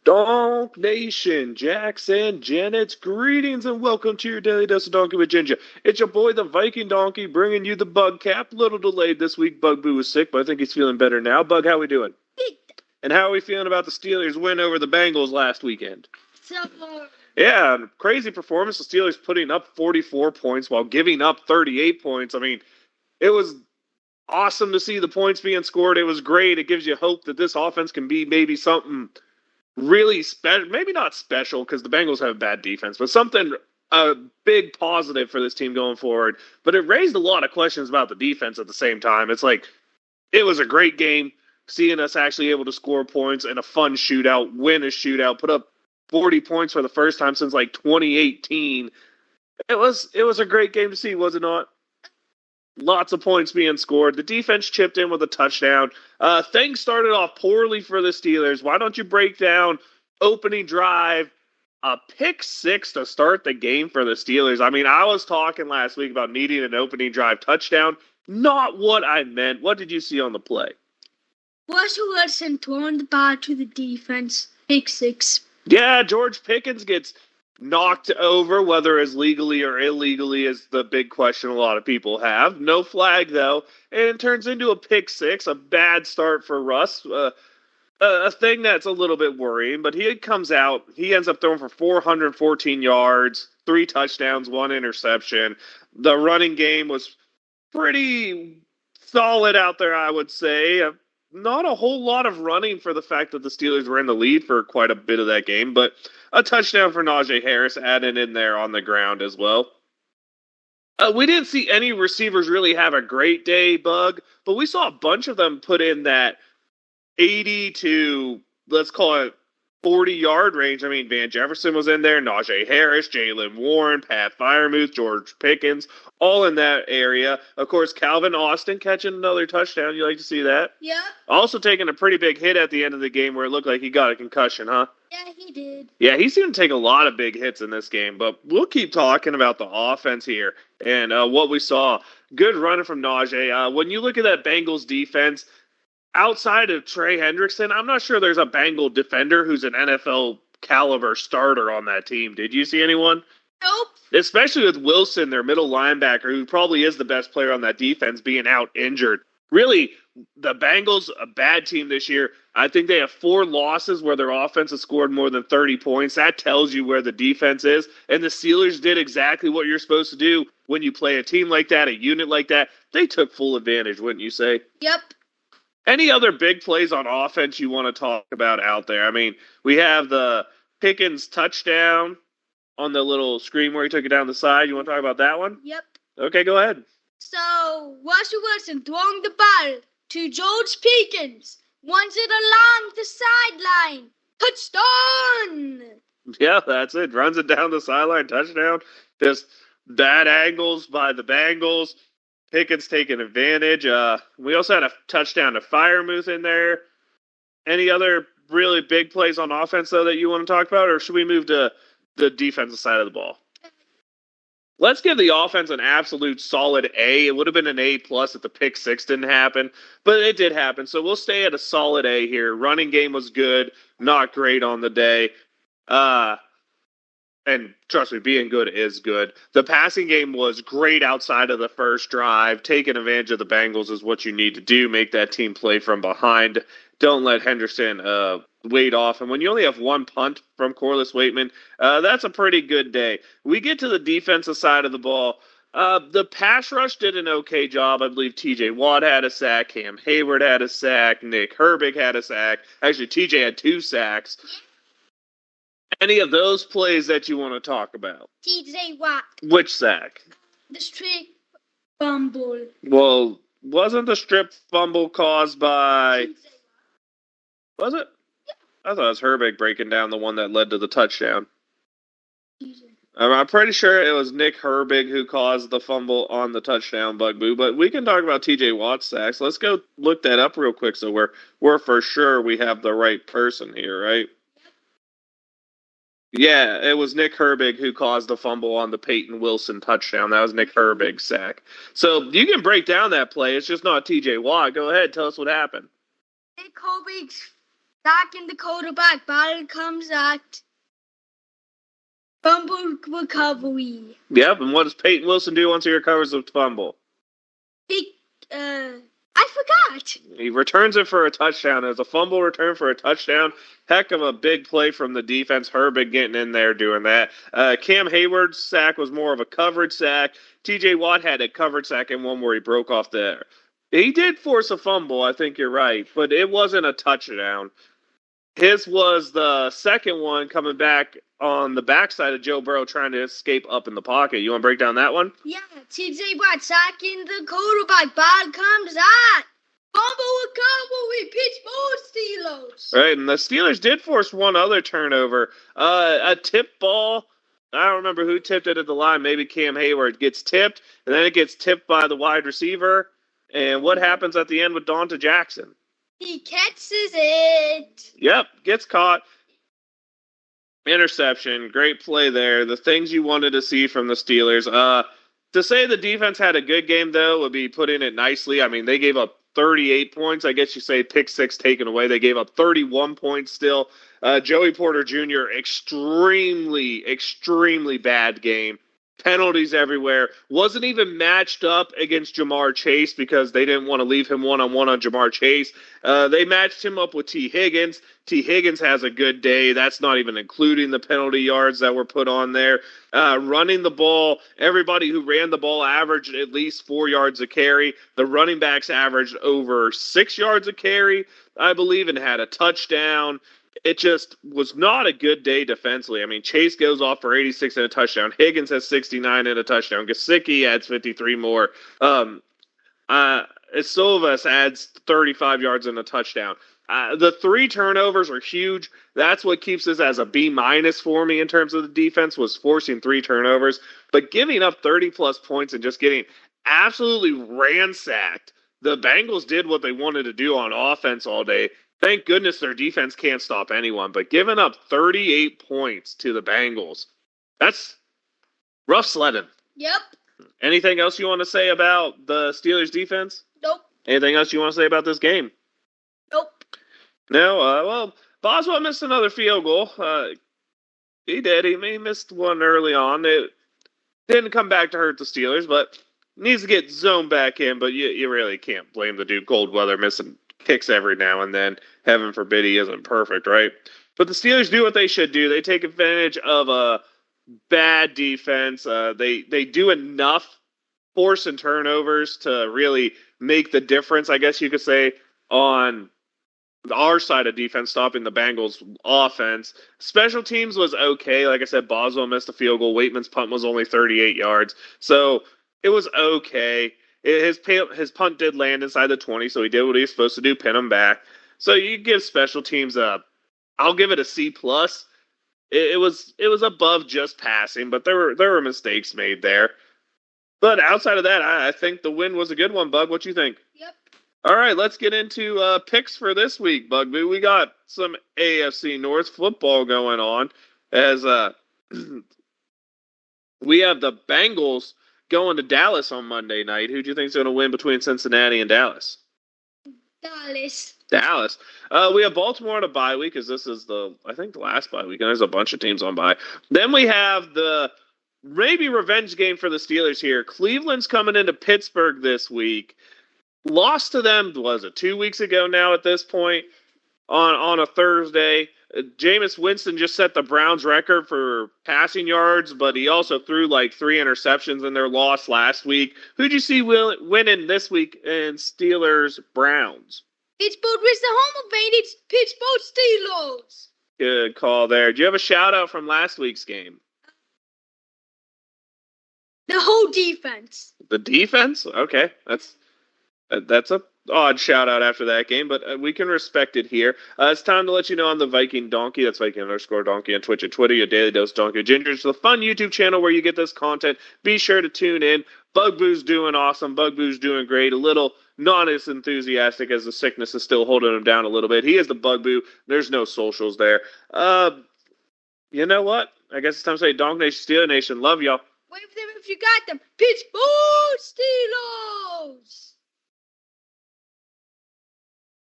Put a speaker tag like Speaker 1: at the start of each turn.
Speaker 1: Donk Nation, Jackson, Janet, greetings and welcome to your Daily Dose of Donkey with Ginger. It's your boy, the Viking Donkey, bringing you the BugCap. Little delayed this week. Bug Boo was sick, but I think he's feeling better now. Bug, how we doing? And how are we feeling about the Steelers' win over the Bengals last weekend?
Speaker 2: So,
Speaker 1: Yeah, crazy performance. The Steelers putting up 44 points while giving up 38 points. I mean, it was awesome to see the points being scored. It was great. It gives you hope that this offense can be maybe something really special, maybe not special because the Bengals have a bad defense, but something a big positive for this team going forward. But it raised a lot of questions about the defense at the same time. It's like it was a great game, seeing us actually able to score points in a fun shootout, win a shootout, put up 40 points for the first time since like 2018. It was a great game to see, was it not? Lots of points being scored. The defense chipped in with a touchdown. Things started off poorly for the Steelers. Why don't you break down opening drive, a pick six to start the game for the Steelers? I mean, I was talking last week about needing an opening drive touchdown. Not what I meant. What did you see on the play?
Speaker 2: Russell Wilson throwing the ball to the defense. Pick six.
Speaker 1: Yeah, George Pickens gets knocked over, whether as legally or illegally is the big question a lot of people have. No flag, though, and it turns into a pick six, a bad start for Russ. A thing that's a little bit worrying, but he comes out, he ends up throwing for 414 yards, 3 touchdowns, 1 interception. The running game was pretty solid out there, I would say. Not a whole lot of running for the fact that the Steelers were in the lead for quite a bit of that game, but a touchdown for Najee Harris added in there on the ground as well. We didn't see any receivers really have a great day, Bug, but we saw a bunch of them put in that 80 to, let's call it, 40-yard range. I mean, Van Jefferson was in there, Najee Harris, Jalen Warren, Pat Freiermuth, George Pickens, all in that area. Of course, Calvin Austin catching another touchdown. You like to see that?
Speaker 2: Yeah.
Speaker 1: Also taking a pretty big hit at the end of the game where it looked like he got a concussion, huh?
Speaker 2: Yeah, he did.
Speaker 1: Yeah, he seemed to take a lot of big hits in this game, but we'll keep talking about the offense here and what we saw. Good running from Najee. When you look at that Bengals defense, outside of Trey Hendrickson, I'm not sure there's a Bengal defender who's an NFL caliber starter on that team. Did you see anyone?
Speaker 2: Nope.
Speaker 1: Especially with Wilson, their middle linebacker, who probably is the best player on that defense, being out injured. Really, the Bengals, a bad team this year. I think they have 4 losses where their offense has scored more than 30 points. That tells you where the defense is. And the Steelers did exactly what you're supposed to do when you play a team like that, a unit like that. They took full advantage, wouldn't you say?
Speaker 2: Yep.
Speaker 1: Any other big plays on offense you want to talk about out there? I mean, we have the Pickens touchdown on the little screen where he took it down the side. You want to talk about that one?
Speaker 2: Yep.
Speaker 1: Okay, go ahead.
Speaker 2: So, Russell Wilson throwing the ball to George Pickens. Runs it along the sideline. Touchdown!
Speaker 1: Yeah, that's it. Runs it down the sideline, touchdown. Just bad angles by the Bengals. Pickens taking advantage. We also had a touchdown to Freiermuth in there. Any other really big plays on offense, though, that you want to talk about, or should we move to the defensive side of the ball? Let's give the offense an absolute solid A. It would have been an A plus if the pick six didn't happen, but it did happen. So we'll stay at a solid A here. Running game was good, not great on the day. And trust me, being good is good. The passing game was great outside of the first drive. Taking advantage of the Bengals is what you need to do. Make that team play from behind. Don't let Henderson wait off. And when you only have 1 punt from Corliss Waitman, that's a pretty good day. We get to the defensive side of the ball. The pass rush did an okay job. I believe T.J. Watt had a sack. Cam Hayward had a sack. Nick Herbig had a sack. Actually, T.J. had 2 sacks. Any of those plays that you want to talk about?
Speaker 2: T.J. Watt.
Speaker 1: Which sack?
Speaker 2: The straight fumble.
Speaker 1: Well, wasn't the strip fumble caused by... Was it? I thought it was Herbig breaking down the one that led to the touchdown. I'm pretty sure it was Nick Herbig who caused the fumble on the touchdown, Bugaboo. But we can talk about T.J. Watt's sacks. Let's go look that up real quick so we're for sure we have the right person here, right? Yeah, it was Nick Herbig who caused the fumble on the Peyton Wilson touchdown. That was Nick Herbig's sack. So you can break down that play. It's just not T.J. Watt. Go ahead, tell us what happened.
Speaker 2: Nick Herbig's Sack in the quarterback. Ball comes out. Fumble recovery.
Speaker 1: Yep, and what does Peyton Wilson do once he recovers the fumble?
Speaker 2: I forgot.
Speaker 1: He returns it for a touchdown. It was a fumble return for a touchdown. Heck of a big play from the defense. Herbig getting in there doing that. Cam Hayward's sack was more of a coverage sack. TJ Watt had a coverage sack and one where he broke off there. He did force a fumble, I think you're right, but it wasn't a touchdown. His was the second one coming back on the backside of Joe Burrow trying to escape up in the pocket. You want to break down that one?
Speaker 2: Yeah, TJ Watt sacking the quarterback. Ball comes out. Fumble recovery. Pittsburgh Steelers.
Speaker 1: Right, and the Steelers did force one other turnover. A tip ball. I don't remember who tipped it at the line. Maybe Cam Hayward gets tipped, and then it gets tipped by the wide receiver. And what happens at the end with Donta Jackson?
Speaker 2: He catches it.
Speaker 1: Yep, gets caught. Interception. Great play there. The things you wanted to see from the Steelers. To say the defense had a good game, though, would be putting it nicely. I mean, they gave up 38 points. I guess you say pick six taken away. They gave up 31 points still. Joey Porter Jr., extremely, extremely bad game. Penalties everywhere. Wasn't even matched up against Jamar Chase because they didn't want to leave him one-on-one on Jamar Chase. They matched him up with T. Higgins. T. Higgins has a good day. That's not even including the penalty yards that were put on there. Running the ball, everybody who ran the ball averaged at least 4 yards a carry. The running backs averaged over 6 yards a carry, I believe, and had a touchdown. It just was not a good day defensively. I mean, Chase goes off for 86 and a touchdown. Higgins has 69 and a touchdown. Gesicki adds 53 more. Silvas adds 35 yards and a touchdown. The 3 turnovers are huge. That's what keeps this as a B minus for me in terms of the defense, was forcing 3 turnovers. But giving up 30-plus points and just getting absolutely ransacked. The Bengals did what they wanted to do on offense all day. Thank goodness their defense can't stop anyone. But giving up 38 points to the Bengals, that's rough sledding.
Speaker 2: Yep.
Speaker 1: Anything else you want to say about the Steelers' defense?
Speaker 2: Nope.
Speaker 1: Anything else you want to say about this game?
Speaker 2: Nope.
Speaker 1: No? Well, Boswell missed another field goal. He did. He missed one early on. It didn't come back to hurt the Steelers, but needs to get zoned back in. But you really can't blame the dude Coldweather missing kicks every now and then. Heaven forbid he isn't perfect, right? But the Steelers do what they should do. They take advantage of a bad defense. They do enough forcing turnovers to really make the difference, I guess you could say, on our side of defense, stopping the Bengals offense. Special teams was okay. Like I said, Boswell missed a field goal. Waitman's punt was only 38 yards. So it was okay. His punt did land inside the 20, so he did what he was supposed to do, pin him back. So you give special teams I'll give it a C plus. It was above just passing, but there were mistakes made there. But outside of that, I think the win was a good one, Bug. What you think?
Speaker 2: Yep.
Speaker 1: All right, let's get into picks for this week, Bugboo. We got some AFC North football going on as we have the Bengals going to Dallas on Monday night. Who do you think is going to win between Cincinnati and Dallas? Dallas. We have Baltimore on a bye week because this is the last bye week. And there's a bunch of teams on bye. Then we have the maybe revenge game for the Steelers here. Cleveland's coming into Pittsburgh this week. Lost to them, was it 2 weeks ago now at this point on a Thursday. Jameis Winston just set the Browns record for passing yards, but he also threw like 3 interceptions in their loss last week. Who'd you see winning this week in Steelers-Browns?
Speaker 2: Pittsburgh is the home advantage. Pittsburgh Steelers.
Speaker 1: Good call there. Do you have a shout-out from last week's game?
Speaker 2: The whole defense.
Speaker 1: The defense? Okay, that's a odd shout out after that game, but we can respect it here. It's time to let you know I'm the Viking Donkey. That's Viking_Donkey on Twitch and Twitter. Your daily dose Donkey of Ginger. It's the fun YouTube channel where you get this content. Be sure to tune in. Bugboo's doing awesome. Bugboo's doing great. A little not as enthusiastic as the sickness is still holding him down a little bit. He is the Bugboo. There's no socials there. You know what? I guess it's time to say Donk Nation, Steeler Nation. Love y'all.
Speaker 2: Wave them if you got them. Pittsburgh Steelers.